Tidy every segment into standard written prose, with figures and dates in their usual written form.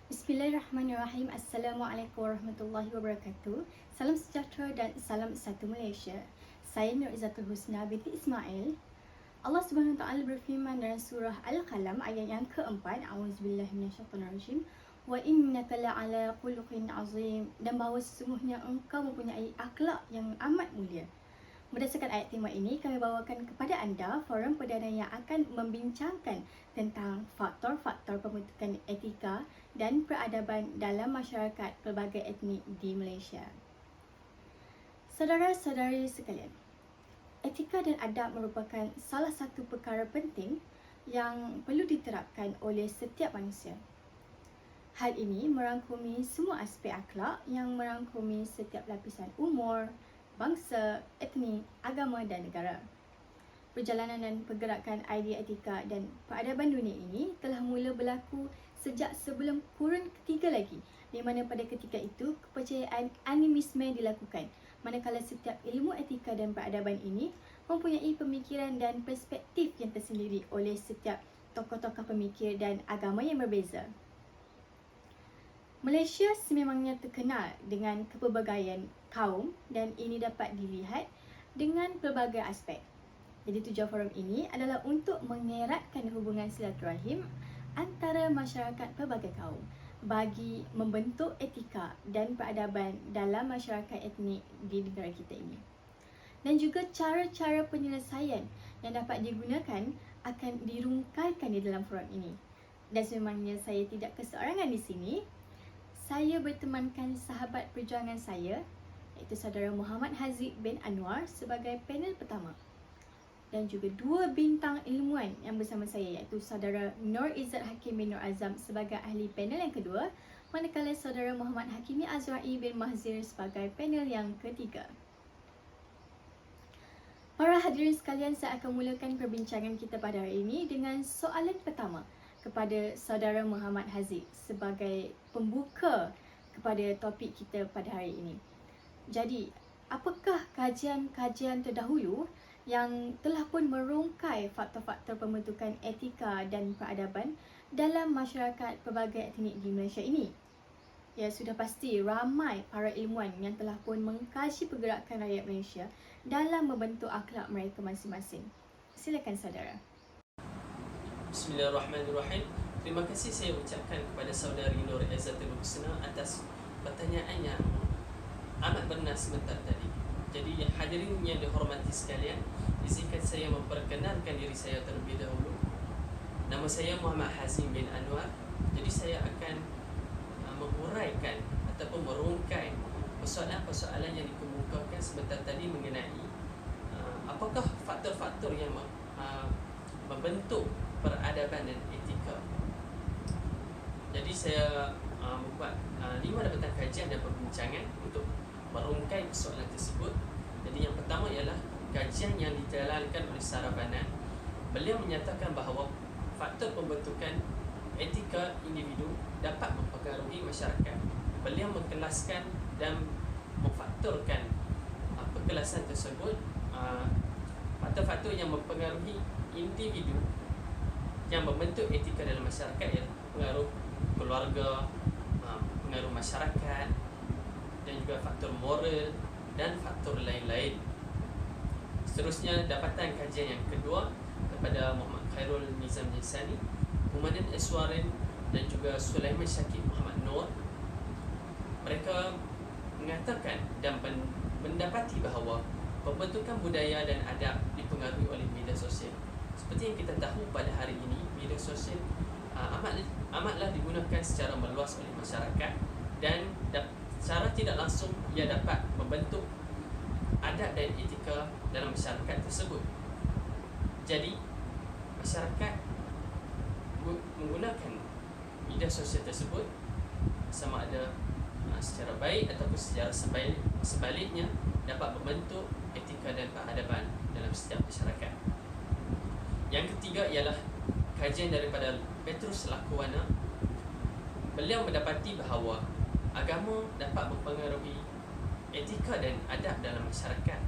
Bismillahirrahmanirrahim. Assalamualaikum warahmatullahi wabarakatuh. Salam sejahtera dan salam satu Malaysia. Saya Nur Izzatul Husna binti Ismail. Allah Subhanahu Wa Taala berfirman dalam surah Al-Qalam ayat yang keempat, A'udzubillahi minasyaitonirrajim. Wa innaka la'ala khuluqin azim, dan bahawa sesungguhnya engkau mempunyai akhlak yang amat mulia. Berdasarkan ayat tema ini, kami bawakan kepada anda forum perdana yang akan membincangkan tentang faktor-faktor pembentukan etika dan peradaban dalam masyarakat pelbagai etnik di Malaysia. Saudara-saudari sekalian, etika dan adab merupakan salah satu perkara penting yang perlu diterapkan oleh setiap manusia. Hal ini merangkumi semua aspek akhlak yang merangkumi setiap lapisan umur, bangsa, etnik, agama dan negara. Perjalanan dan pergerakan idea etika dan peradaban dunia ini telah mula berlaku sejak sebelum kurun ketiga lagi, di mana pada ketika itu kepercayaan animisme dilakukan, manakala setiap ilmu etika dan peradaban ini mempunyai pemikiran dan perspektif yang tersendiri oleh setiap tokoh-tokoh pemikir dan agama yang berbeza. Malaysia sememangnya terkenal dengan kepelbagaian kaum dan ini dapat dilihat dengan pelbagai aspek. Jadi tujuan forum ini adalah untuk mengeratkan hubungan silaturahim antara masyarakat pelbagai kaum bagi membentuk etika dan peradaban dalam masyarakat etnik di negara kita ini. Dan juga cara-cara penyelesaian yang dapat digunakan akan dirungkaikan di dalam forum ini. Dan sememangnya saya tidak keseorangan di sini. Saya bertemankan sahabat perjuangan saya, iaitu saudara Muhammad Haziq bin Anwar sebagai panel pertama. Dan juga dua bintang ilmuwan yang bersama saya, iaitu saudara Nur Izzat Hakim bin Nur Azam sebagai ahli panel yang kedua, manakala saudara Muhammad Hakimi Azra'i bin Mahzir sebagai panel yang ketiga. Para hadirin sekalian, saya akan mulakan perbincangan kita pada hari ini dengan soalan pertama kepada saudara Muhammad Haziq sebagai pembuka kepada topik kita pada hari ini. Jadi, apakah kajian-kajian terdahulu yang telah pun merungkai faktor-faktor pembentukan etika dan peradaban dalam masyarakat pelbagai etnik di Malaysia ini? Ya, sudah pasti ramai para ilmuwan yang telah pun mengkaji pergerakan rakyat Malaysia dalam membentuk akhlak mereka masing-masing. Silakan saudara. Bismillahirrahmanirrahim. Terima kasih saya ucapkan kepada saudari Nur Izzatul Husna atas pertanyaan yang amat bernas sebentar tadi. Jadi hadirin yang dihormati sekalian, izinkan saya memperkenalkan diri saya terlebih dahulu. Nama saya Muhammad Haziq bin Anwar. Jadi saya akan menguraikan ataupun merungkai persoalan-persoalan yang dikemukakan sebentar tadi mengenai apakah faktor-faktor yang membentuk peradaban dan etika. Jadi saya membuat 5 dapatan kajian dan perbincangan untuk merungkai persoalan tersebut. Jadi yang pertama ialah kajian yang ditelalkan oleh Saravanan. Beliau menyatakan bahawa faktor pembentukan etika individu dapat mempengaruhi masyarakat. Beliau mengkelaskan dan memfaktorkan perkelasan tersebut. Faktor-faktor yang mempengaruhi individu yang membentuk etika dalam masyarakat ialah pengaruh keluarga, pengaruh masyarakat dan juga faktor moral dan faktor lain-lain. Seterusnya dapatan kajian yang kedua kepada Muhammad Khairul Nizam Jinsani, Humanan Eswarin dan juga Sulaiman Syakib Muhammad Noor. Mereka mengatakan dan mendapati bahawa pembentukan budaya dan adab dipengaruhi oleh media sosial. Seperti yang kita tahu pada hari ini, media sosial amatlah digunakan secara meluas oleh masyarakat dan secara tidak langsung ia dapat membentuk adab dan etika dalam masyarakat tersebut. Jadi, masyarakat menggunakan media sosial tersebut sama ada secara baik ataupun secara sebaliknya dapat membentuk etika dan peradaban dalam setiap masyarakat. Yang ketiga ialah kajian daripada Petrus Lakwana. Beliau mendapati bahawa agama dapat mempengaruhi etika dan adab dalam masyarakat.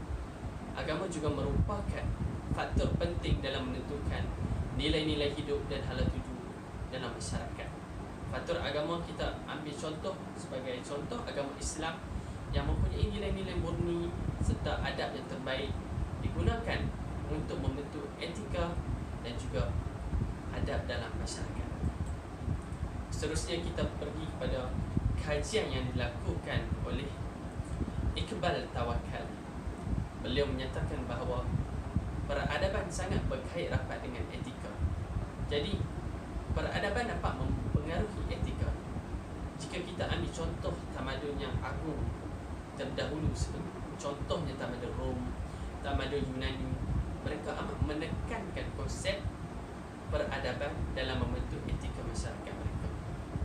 Agama juga merupakan faktor penting dalam menentukan nilai-nilai hidup dan hala tuju dalam masyarakat. faktor agama kita ambil contoh sebagai contoh agama Islam yang mempunyai nilai-nilai murni serta adab yang terbaik digunakan untuk membentuk etika dan juga adab dalam masyarakat. Seterusnya kita pergi kepada kajian yang dilakukan oleh Iqbal Tawakkal. Beliau menyatakan bahawa peradaban sangat berkait rapat dengan etika. Jadi, peradaban dapat mempengaruhi etika. Jika kita ambil contoh tamadun yang agung terdahulu, contohnya tamadun Rom, tamadun Yunani, mereka amat menekankan konsep peradaban dalam membentuk etika masyarakat mereka.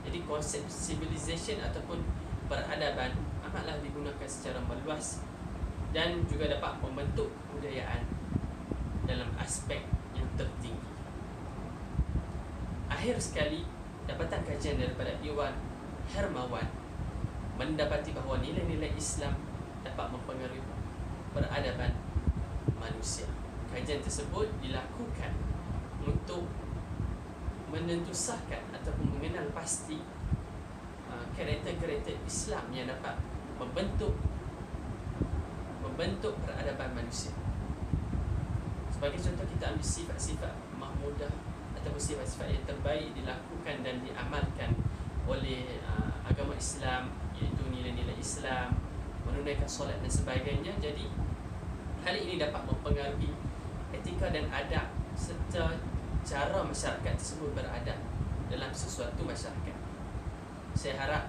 Jadi konsep civilization ataupun peradaban amatlah digunakan secara meluas dan juga dapat membentuk kebudayaan dalam aspek yang tertinggi. Akhir sekali, dapatan kajian daripada Iwan Hermawan mendapati bahawa nilai-nilai Islam dapat mempengaruhi peradaban manusia. Kajian tersebut dilakukan untuk menentusahkan ataupun mengenal pasti karakter-karakter Islam yang dapat membentuk peradaban manusia. Sebagai contoh, kita ambil sifat-sifat mahmudah ataupun sifat-sifat yang terbaik dilakukan dan diamalkan oleh agama Islam, iaitu nilai-nilai Islam, menunaikan solat dan sebagainya. Jadi hal ini dapat mempengaruhi etika dan adab serta cara masyarakat tersebut beradab dalam sesuatu masyarakat. Saya harap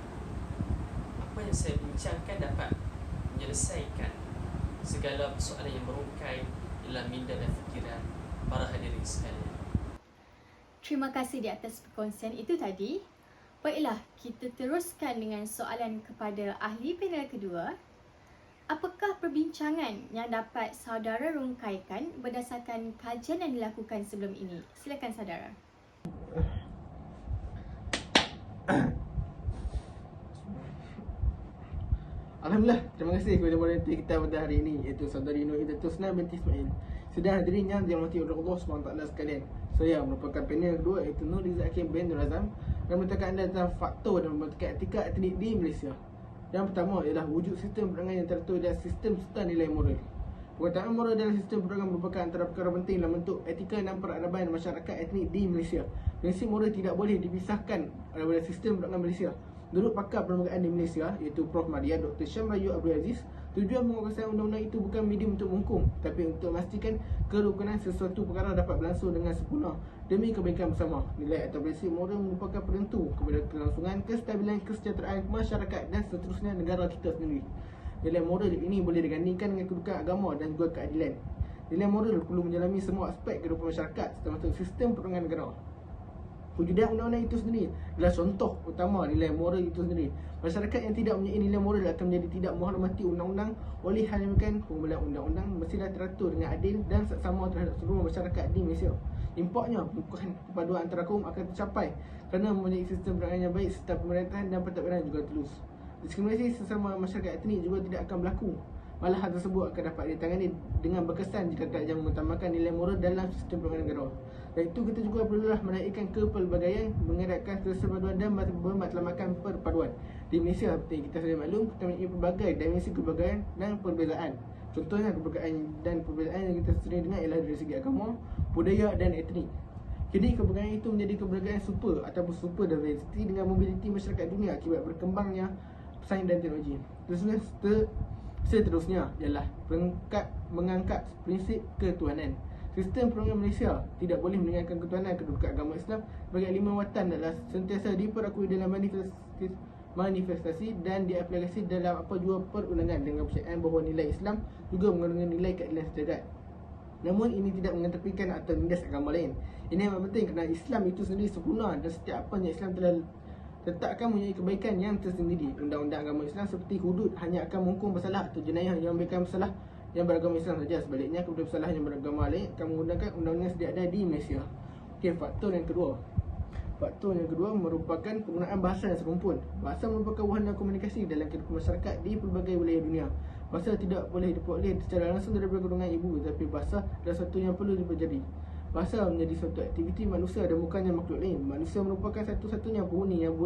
apa yang saya bincangkan dapat menyelesaikan segala persoalan yang merungkai dalam minda dan fikiran para hadirin sekalian. Terima kasih di atas perkongsian itu tadi. Baiklah, kita teruskan dengan soalan kepada ahli panel kedua. Apakah perbincangan yang dapat saudara rungkaikan berdasarkan kajian yang dilakukan sebelum ini? Silakan saudara. Alhamdulillah, terima kasih kepada moderator kita pada hari ini, iaitu Saudari Nur Ida Tusna binti Ismail. Sedang hadirin yang dirahmati oleh Allah SWT sekalian, saya merupakan panel kedua, iaitu Nur Rizal Hakim bin Nur Azam, dan menetapkan anda tentang faktor dan membentukkan etika etnik di Malaysia. Yang pertama ialah wujud sistem perangai yang teratur dan sistem serta nilai moral. Pengetahuan moral dalam sistem perangai merupakan antara perkara penting dalam bentuk etika dan peradaban masyarakat etnik di Malaysia. Prinsip moral tidak boleh dipisahkan daripada sistem perangai Malaysia. Menurut pakar perlembagaan di Malaysia, iaitu Prof. Madia Dr. Syamrayu Abdul Aziz, tujuan penguasaan undang-undang itu bukan medium untuk menghukum, tapi untuk memastikan kerukunan sesuatu perkara dapat berlangsung dengan sempurna demi kebaikan bersama. Nilai atau prinsip moral merupakan penentu kepada kelangsungan, kestabilan, kesejahteraan masyarakat dan seterusnya negara kita sendiri. Nilai moral ini boleh digandingkan dengan kedudukan agama dan juga keadilan. Nilai moral perlu menjalani semua aspek kehidupan masyarakat, termasuk sistem perangai negara. Wujudan undang-undang itu sendiri adalah contoh utama nilai moral itu sendiri. Masyarakat yang tidak mempunyai nilai moral akan menjadi tidak menghormati undang-undang. Oleh hal yang demikian, pembuatan undang-undang mestilah teratur dengan adil dan seksama terhadap seluruh masyarakat di Malaysia. Impaknya, bukan perpaduan antara kaum akan tercapai kerana mempunyai sistem perangai yang baik serta pemerintahan dan pentadbiran juga tulus. Diskriminasi sesama masyarakat etnik juga tidak akan berlaku. Malah hal tersebut akan dapat ditangani dengan berkesan jika kerajaan mengutamakan nilai moral dalam sistem perangai negara. Dan itu kita juga perlulah menaikkan kepelbagaian, mengeratkan kesepaduan dan bermatlamakan perpaduan. Di Malaysia, seperti kita sudah maklum, kita mempunyai pelbagai dimensi kepelbagaian dan perbezaan. Contohnya kepelbagaian dan perbezaan yang kita sering dengar ialah dari segi agama, budaya dan etnik. Jadi kepelbagaian itu menjadi kepelbagaian super ataupun super diversity dengan mobiliti masyarakat dunia akibat berkembangnya sains dan teknologi. Seterusnya ialah mengangkat prinsip ketuhanan. Sistem perangai Malaysia tidak boleh meninggalkan ketuhanan kedudukan agama Islam sebagai lima watan adalah sentiasa diperakui dalam manifestasi dan diaplikasi dalam apa jua perundangan dengan percayaan bahawa nilai Islam juga mengandungi nilai keadilan sejagat. Namun ini tidak mengetepikan atau menindas agama lain. Ini amat penting kerana Islam itu sendiri sempurna dan setiap apa yang Islam telah letakkan mempunyai kebaikan yang tersendiri. Undang-undang agama Islam seperti hudud hanya akan menghukum bersalah atau jenayah yang memberikan bersalah yang beragama Islam saja. Sebaliknya, kepada bersalah yang beragama lain akan menggunakan undang-undang yang sedia ada di Malaysia. Okey, faktor yang kedua. Faktor yang kedua merupakan penggunaan bahasa yang serumpun. Bahasa merupakan wahana komunikasi dalam kehidupan masyarakat di pelbagai wilayah dunia. Bahasa tidak boleh diperoleh secara langsung daripada golongan ibu, tetapi bahasa adalah satu yang perlu dipelajari. Bahasa menjadi suatu aktiviti manusia dan bukannya makhluk lain. Manusia merupakan satu-satunya penghuni yang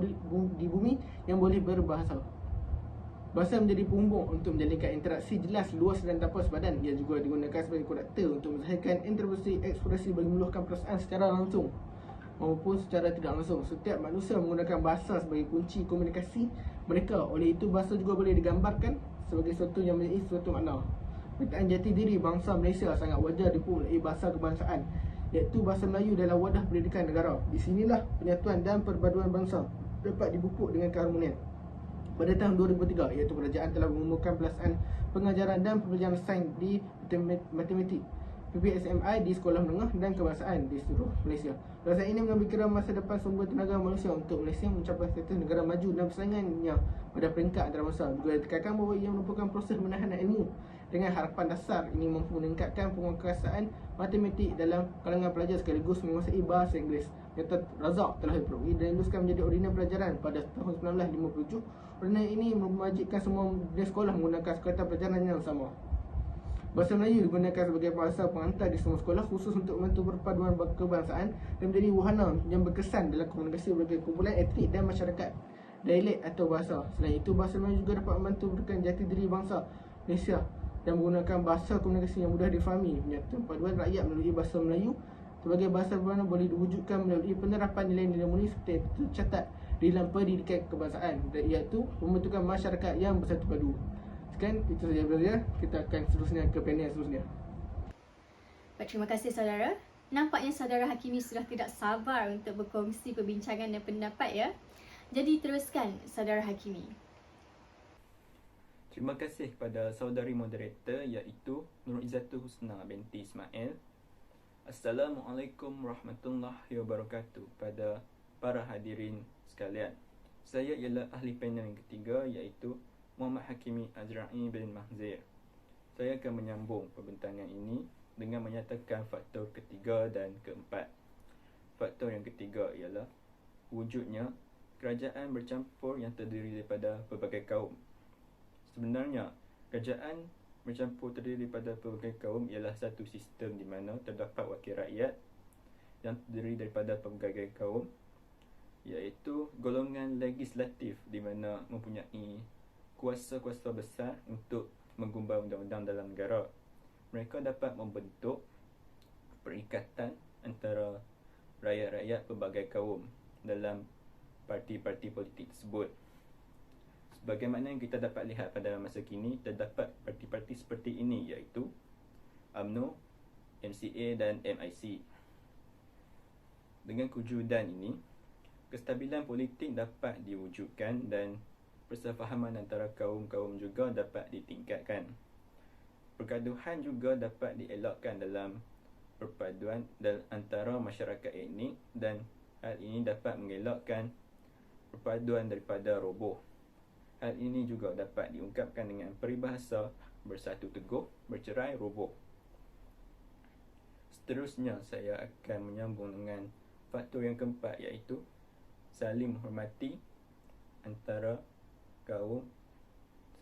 di bumi yang boleh berbahasa. Bahasa menjadi penghubung untuk menjalinkan interaksi jelas, luas dan tanpa sepadan. Ia juga digunakan sebagai konektor untuk menzahirkan interpretasi ekspresi bagi meluahkan perasaan secara langsung maupun secara tidak langsung. Setiap manusia menggunakan bahasa sebagai kunci komunikasi mereka. Oleh itu, bahasa juga boleh digambarkan sebagai sesuatu yang memiliki suatu makna. Pemetaan jati diri bangsa Malaysia sangat wajar dipupuk oleh bahasa kebangsaan, iaitu bahasa Melayu dalam wadah pendidikan negara. Di sinilah penyatuan dan perpaduan bangsa dapat dipupuk dengan keharmonian. Pada tahun 2003, iaitu kerajaan telah mengumumkan pelaksanaan pengajaran dan pembelajaran sains di matematik PPSMI di sekolah menengah dan kebangsaan di seluruh Malaysia. Pelaksanaan ini mengambil kira masa depan sumber tenaga manusia untuk Malaysia mencapai status negara maju dan persaingannya pada peringkat antarabangsa. Juga ditekankan bahawa ia merupakan proses menahan ilmu dengan harapan dasar ini mampu meningkatkan penguasaan matematik dalam kalangan pelajar sekaligus menguasai bahasa Inggeris. Dr. Razak telah diperoleh dan diluluskan menjadi ordinal pelajaran pada tahun 1957. Ordinal ini mewajibkan semua jenis sekolah menggunakan sekretar pelajaran yang sama. Bahasa Melayu digunakan sebagai bahasa pengantar di semua sekolah khusus untuk membantu perpaduan kebangsaan dan menjadi wahana yang berkesan dalam komunikasi berbagai kumpulan etnik dan masyarakat dialek atau bahasa. Selain itu, bahasa Melayu juga dapat membantu memberikan jati diri bangsa Malaysia dan menggunakan bahasa komunikasi yang mudah difahami. Menyatu paduan rakyat melalui bahasa Melayu sebagai bahasa berbahasa boleh diwujudkan melalui penerapan nilai-nilai mulia seperti tercatat di dalam pendidikan kebangsaan, iaitu pembentukan masyarakat yang bersatu padu. Sekian, itu saja belajar. Kita akan seterusnya ke panel seterusnya. Baik, terima kasih saudara. Nampaknya saudara Hakimi sudah tidak sabar untuk berkongsi perbincangan dan pendapat ya. Jadi teruskan saudara Hakimi. Terima kasih kepada saudari moderator iaitu Nur Izzatul Husna binti Ismail. Assalamualaikum warahmatullahi wabarakatuh pada para hadirin sekalian. Saya ialah ahli panel yang ketiga iaitu Muhammad Hakimi Azra'i bin Mahzir. Saya akan menyambung perbincangan ini dengan menyatakan faktor ketiga dan keempat. Faktor yang ketiga ialah wujudnya kerajaan bercampur yang terdiri daripada pelbagai kaum. Sebenarnya, kerajaan bercampur terdiri daripada pelbagai kaum ialah satu sistem di mana terdapat wakil rakyat yang terdiri daripada pelbagai kaum, iaitu golongan legislatif di mana mempunyai kuasa-kuasa besar untuk menggubal undang-undang dalam negara. Mereka dapat membentuk perikatan antara rakyat-rakyat pelbagai kaum dalam parti-parti politik tersebut. Sebagaimana yang kita dapat lihat pada masa kini, terdapat parti-parti seperti ini iaitu UMNO, MCA dan MIC. Dengan kewujudan ini, kestabilan politik dapat diwujudkan dan persefahaman antara kaum-kaum juga dapat ditingkatkan. Pergaduhan juga dapat dielakkan dalam perpaduan antara masyarakat etnik dan hal ini dapat mengelakkan perpaduan daripada roboh. Hal ini juga dapat diungkapkan dengan peribahasa bersatu teguh, bercerai roboh. Seterusnya saya akan menyambung dengan faktor yang keempat iaitu saling menghormati antara kaum,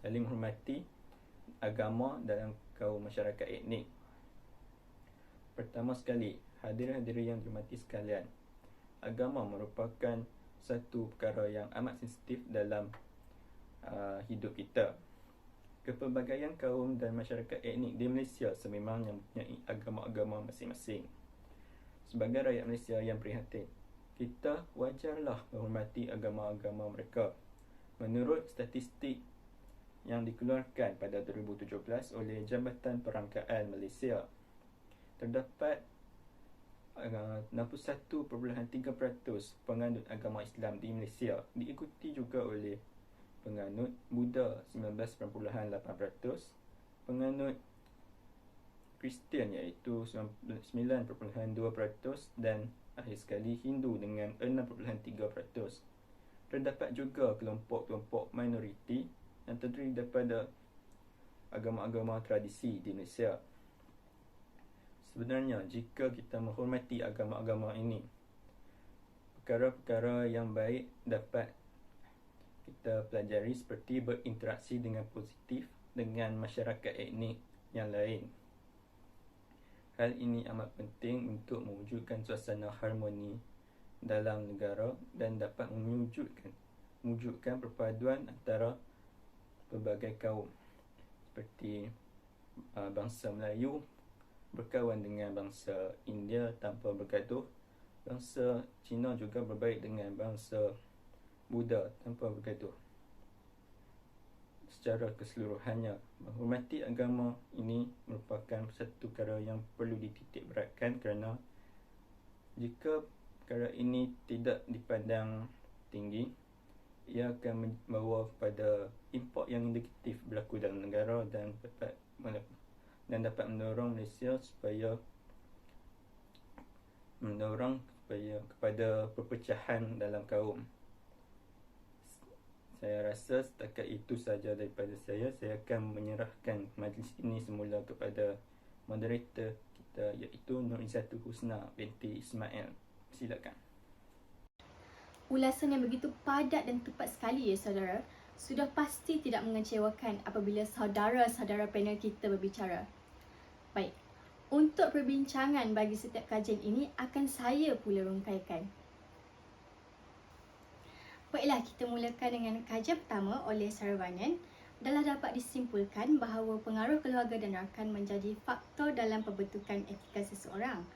saling menghormati agama dalam kaum masyarakat etnik. Pertama sekali, hadirin-hadirin yang dihormati sekalian, agama merupakan satu perkara yang amat sensitif dalam hidup kita. Kepelbagaian kaum dan masyarakat etnik di Malaysia sememangnya mempunyai agama-agama masing-masing. Sebagai rakyat Malaysia yang prihatin, kita wajarlah menghormati agama-agama mereka. Menurut statistik yang dikeluarkan pada 2017 oleh Jabatan Perangkaan Malaysia, terdapat 61.3% penganut agama Islam di Malaysia, diikuti juga oleh penganut Buddha 19.8%, penganut Kristian iaitu 9.2% dan akhir sekali Hindu dengan 6.3%. Terdapat juga kelompok-kelompok minoriti yang terdiri daripada agama-agama tradisi di Malaysia. Sebenarnya, jika kita menghormati agama-agama ini, perkara-perkara yang baik dapat kita pelajari seperti berinteraksi dengan positif dengan masyarakat etnik yang lain. Hal ini amat penting untuk mewujudkan suasana harmoni dalam negara dan dapat mewujudkan perpaduan antara pelbagai kaum seperti bangsa Melayu berkawan dengan bangsa India tanpa bergaduh, bangsa Cina juga berbaik dengan bangsa Buddha tanpa bergaduh. Secara keseluruhannya, menghormati agama ini merupakan satu perkara yang perlu dititik beratkan kerana jika perkara ini tidak dipandang tinggi, ia akan membawa kepada import yang negatif berlaku dalam negara dan dapat mendorong Malaysia kepada perpecahan dalam kaum. Saya rasa setakat itu saja daripada saya. Saya akan menyerahkan majlis ini semula kepada moderator kita, iaitu Nur Izzatuh Husna binti Ismail. Silakan. Ulasan yang begitu padat dan tepat sekali ya saudara. Sudah pasti tidak mengecewakan apabila saudara-saudara panel kita berbicara. Baik, untuk perbincangan bagi setiap kajian ini akan saya pula rungkaikan. Baiklah, kita mulakan dengan kajian pertama oleh Saravanan. Adalah dapat disimpulkan bahawa pengaruh keluarga dan rakan menjadi faktor dalam pembentukan etika seseorang.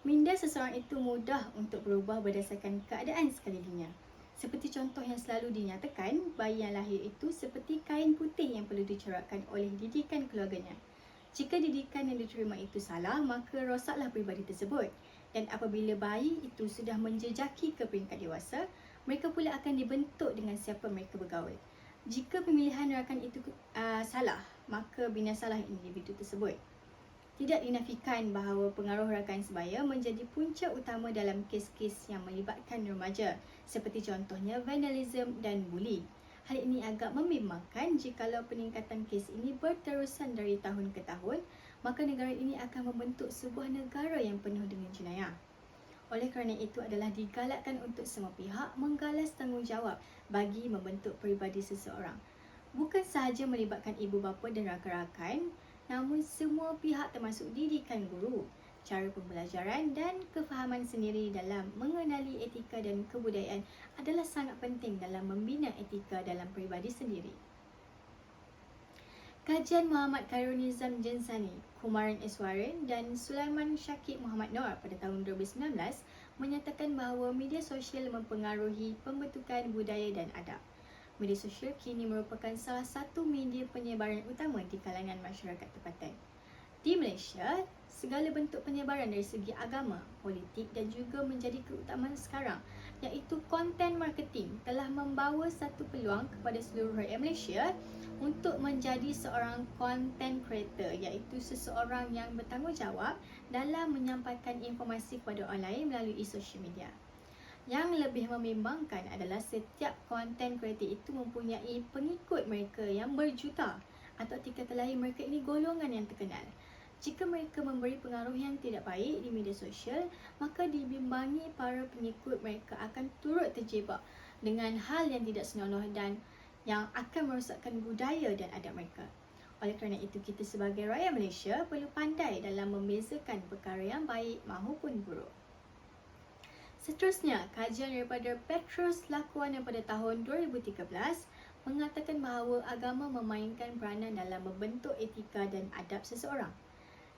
Minda seseorang itu mudah untuk berubah berdasarkan keadaan sekelilingnya. Seperti contoh yang selalu dinyatakan, bayi yang lahir itu seperti kain putih yang perlu dicorakkan oleh didikan keluarganya. Jika didikan yang diterima itu salah, maka rosaklah peribadi tersebut. Dan apabila bayi itu sudah menjejaki ke peringkat dewasa, mereka pula akan dibentuk dengan siapa mereka bergaul. Jika pemilihan rakan itu salah, maka binasalah individu tersebut. Tidak dinafikan bahawa pengaruh rakan sebaya menjadi punca utama dalam kes-kes yang melibatkan remaja, seperti contohnya vandalism dan bully. Hal ini agak membimbangkan jikalau peningkatan kes ini berterusan dari tahun ke tahun, maka negara ini akan membentuk sebuah negara yang penuh dengan jenayah. Oleh kerana itu adalah digalakkan untuk semua pihak menggalas tanggungjawab bagi membentuk peribadi seseorang. Bukan sahaja melibatkan ibu bapa dan rakan-rakan, namun semua pihak termasuk didikan guru, cara pembelajaran dan kefahaman sendiri dalam mengenali etika dan kebudayaan adalah sangat penting dalam membina etika dalam peribadi sendiri. Kajian Muhammad Khairul Nizam Jensani, Kumaran Iswaran dan Sulaiman Syakib Muhammad Noor pada tahun 2019 menyatakan bahawa media sosial mempengaruhi pembentukan budaya dan adab. Media sosial kini merupakan salah satu media penyebaran utama di kalangan masyarakat tempatan. Di Malaysia, segala bentuk penyebaran dari segi agama, politik dan juga menjadi keutamaan sekarang, iaitu content marketing telah membawa satu peluang kepada seluruh rakyat Malaysia untuk menjadi seorang content creator, iaitu seseorang yang bertanggungjawab dalam menyampaikan informasi kepada orang lain melalui sosial media. Yang lebih membimbangkan adalah setiap content creator itu mempunyai pengikut mereka yang berjuta, atau kata lain mereka ini golongan yang terkenal. Jika mereka memberi pengaruh yang tidak baik di media sosial, maka dibimbangi para pengikut mereka akan turut terjebak dengan hal yang tidak senonoh dan yang akan merosakkan budaya dan adab mereka. Oleh kerana itu, kita sebagai rakyat Malaysia perlu pandai dalam membezakan perkara yang baik maupun buruk. Seterusnya, kajian daripada Petrus Lakuana pada tahun 2013 mengatakan bahawa agama memainkan peranan dalam membentuk etika dan adab seseorang.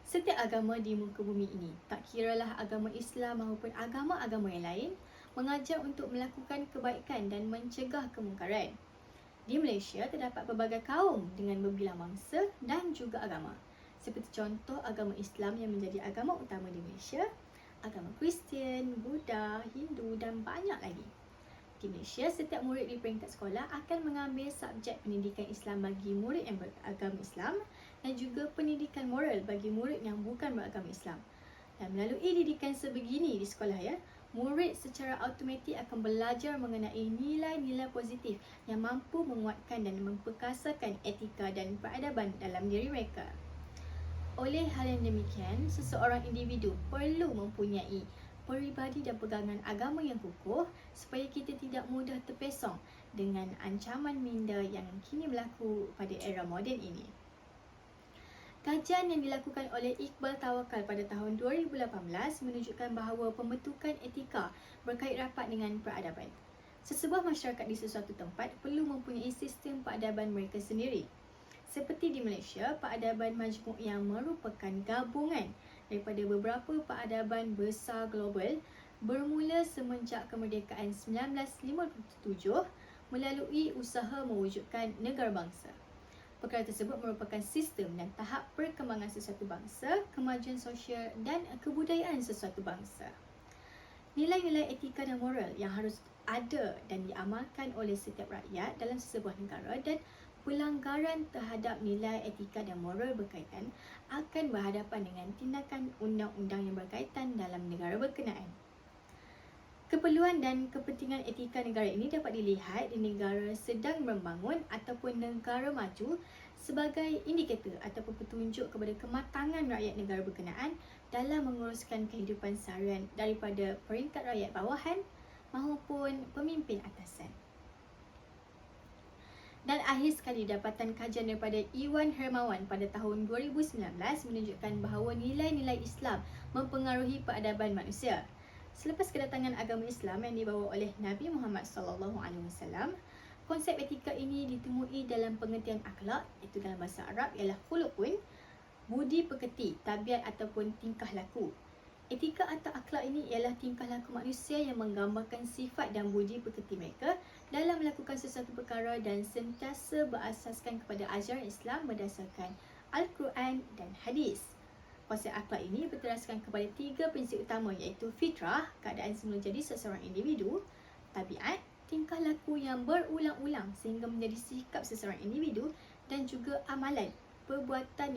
Setiap agama di muka bumi ini, tak kiralah agama Islam maupun agama-agama yang lain, mengajar untuk melakukan kebaikan dan mencegah kemungkaran. Di Malaysia, terdapat pelbagai kaum dengan berbilang mangsa dan juga agama. Seperti contoh agama Islam yang menjadi agama utama di Malaysia, agama Kristian, Buddha, Hindu dan banyak lagi. Di Malaysia, setiap murid di peringkat sekolah akan mengambil subjek pendidikan Islam bagi murid yang beragama Islam dan juga pendidikan moral bagi murid yang bukan beragama Islam. Dan melalui didikan sebegini di sekolah murid secara automatik akan belajar mengenai nilai-nilai positif yang mampu menguatkan dan memperkasakan etika dan peradaban dalam diri mereka. Oleh hal yang demikian, seseorang individu perlu mempunyai peribadi dan pegangan agama yang kukuh supaya kita tidak mudah terpesong dengan ancaman minda yang kini berlaku pada era moden ini. Kajian yang dilakukan oleh Iqbal Tawakal pada tahun 2018 menunjukkan bahawa pembentukan etika berkait rapat dengan peradaban. Sesebuah masyarakat di sesuatu tempat perlu mempunyai sistem peradaban mereka sendiri. Seperti di Malaysia, peradaban majmuk yang merupakan gabungan daripada beberapa peradaban besar global bermula semenjak kemerdekaan 1957 melalui usaha mewujudkan negara bangsa. Perkara tersebut merupakan sistem dan tahap perkembangan sesuatu bangsa, kemajuan sosial dan kebudayaan sesuatu bangsa. Nilai-nilai etika dan moral yang harus ada dan diamalkan oleh setiap rakyat dalam sesebuah negara dan pelanggaran terhadap nilai etika dan moral berkaitan akan berhadapan dengan tindakan undang-undang yang berkaitan dalam negara berkenaan. Keperluan dan kepentingan etika negara ini dapat dilihat di negara sedang membangun ataupun negara maju sebagai indikator ataupun petunjuk kepada kematangan rakyat negara berkenaan dalam menguruskan kehidupan seharian daripada peringkat rakyat bawahan maupun pemimpin atasan. Dan akhir sekali, dapatan kajian daripada Iwan Hermawan pada tahun 2019 menunjukkan bahawa nilai-nilai Islam mempengaruhi peradaban manusia. Selepas kedatangan agama Islam yang dibawa oleh Nabi Muhammad SAW, konsep etika ini ditemui dalam pengertian akhlak, iaitu dalam bahasa Arab ialah khuluqun, budi pekerti, tabiat ataupun tingkah laku. Etika atau akhlak ini ialah tingkah laku manusia yang menggambarkan sifat dan budi pekerti mereka dalam melakukan sesuatu perkara dan sentiasa berasaskan kepada ajaran Islam berdasarkan Al-Quran dan Hadis. Konsep akhlak ini berteraskan kepada 3 prinsip utama, iaitu fitrah, keadaan semula jadi seseorang individu, tabiat, tingkah laku yang berulang-ulang sehingga menjadi sikap seseorang individu, dan juga amalan, perbuatan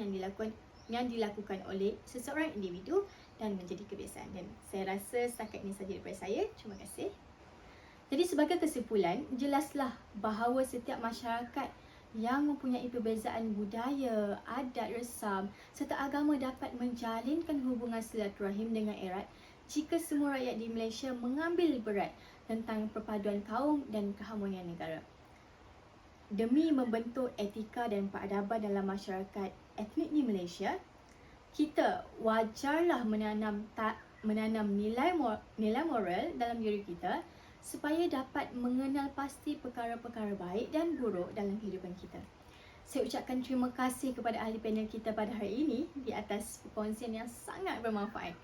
yang dilakukan oleh seseorang individu dan menjadi kebiasaan. Dan saya rasa setakat ini saja daripada saya. Terima kasih. Jadi sebagai kesimpulan, jelaslah bahawa setiap masyarakat yang mempunyai perbezaan budaya, adat, resam serta agama dapat menjalinkan hubungan silaturahim dengan erat jika semua rakyat di Malaysia mengambil berat tentang perpaduan kaum dan keharmonian negara. Demi membentuk etika dan peradaban dalam masyarakat etnik di Malaysia, kita wajarlah menanam nilai moral dalam diri kita supaya dapat mengenal pasti perkara-perkara baik dan buruk dalam kehidupan kita. Saya ucapkan terima kasih kepada ahli panel kita pada hari ini di atas perkongsian yang sangat bermanfaat.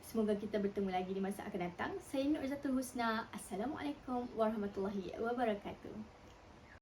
Semoga kita bertemu lagi di masa akan datang. Saya Nur Izzatul Husna. Assalamualaikum warahmatullahi wabarakatuh.